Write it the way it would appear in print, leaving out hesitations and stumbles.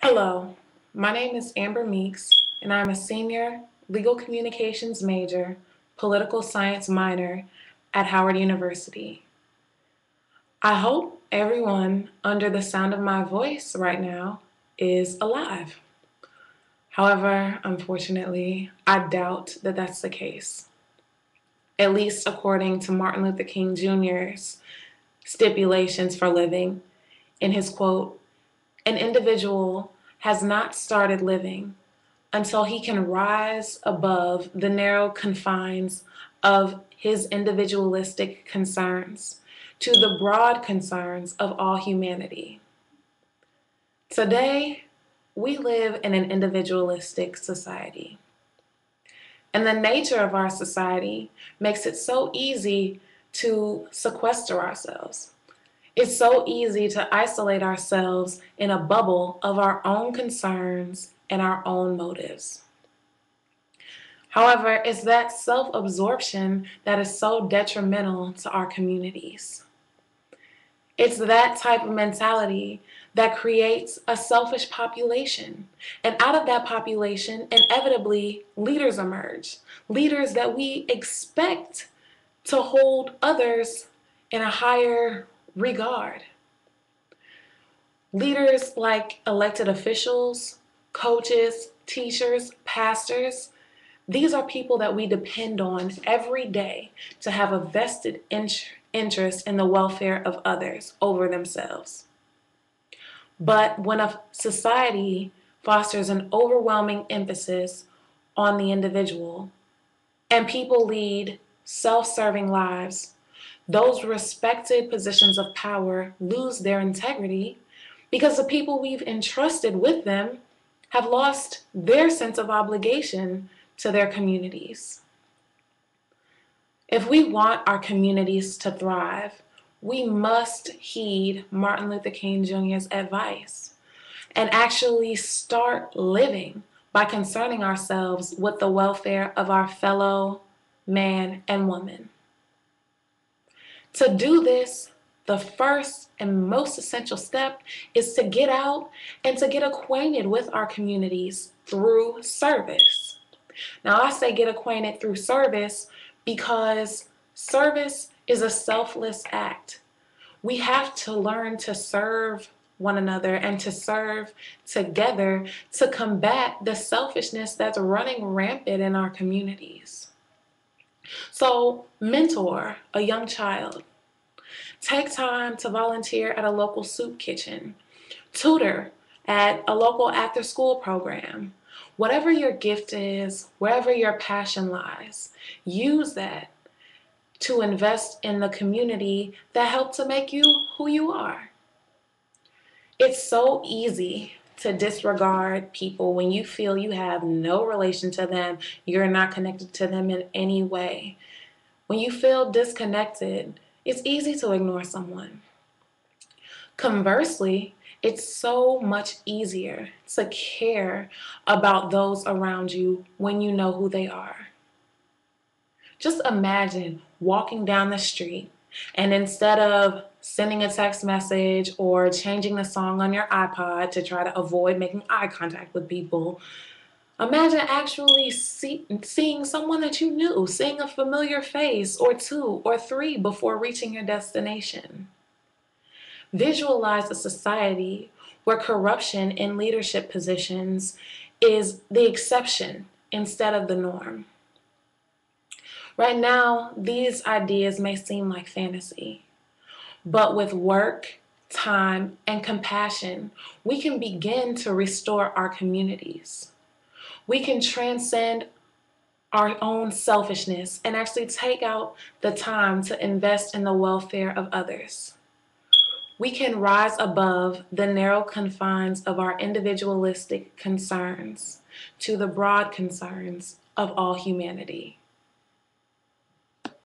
Hello, my name is Amber Meeks, and I'm a senior legal communications major, political science minor at Howard University. I hope everyone under the sound of my voice right now is alive. However, unfortunately, I doubt that that's the case, at least according to Martin Luther King Jr.'s stipulations for living in his quote, "An individual has not started living until he can rise above the narrow confines of his individualistic concerns to the broad concerns of all humanity." Today, we live in an individualistic society. And the nature of our society makes it so easy to sequester ourselves. It's so easy to isolate ourselves in a bubble of our own concerns and our own motives. However, it's that self-absorption that is so detrimental to our communities. It's that type of mentality that creates a selfish population. And out of that population, inevitably, leaders emerge. Leaders that we expect to hold others in a higher regard. Leaders like elected officials, coaches, teachers, pastors, these are people that we depend on every day to have a vested interest in the welfare of others over themselves. But when a society fosters an overwhelming emphasis on the individual and people lead self-serving lives, those respected positions of power lose their integrity because the people we've entrusted with them have lost their sense of obligation to their communities. If we want our communities to thrive, we must heed Martin Luther King Jr.'s advice and actually start living by concerning ourselves with the welfare of our fellow man and woman. To do this, the first and most essential step is to get out and to get acquainted with our communities through service. Now, I say get acquainted through service because service is a selfless act. We have to learn to serve one another and to serve together to combat the selfishness that's running rampant in our communities. So, mentor a young child. Take time to volunteer at a local soup kitchen. Tutor at a local after-school program. Whatever your gift is, wherever your passion lies, use that to invest in the community that helped to make you who you are. It's so easy to disregard people when you feel you have no relation to them, you're not connected to them in any way. When you feel disconnected, it's easy to ignore someone. Conversely, it's so much easier to care about those around you when you know who they are. Just imagine walking down the street and instead of sending a text message or changing the song on your iPod to try to avoid making eye contact with people, imagine actually seeing someone that you knew, seeing a familiar face or two or three before reaching your destination. Visualize a society where corruption in leadership positions is the exception instead of the norm. Right now, these ideas may seem like fantasy, but with work, time, and compassion, we can begin to restore our communities. We can transcend our own selfishness and actually take out the time to invest in the welfare of others. We can rise above the narrow confines of our individualistic concerns to the broad concerns of all humanity.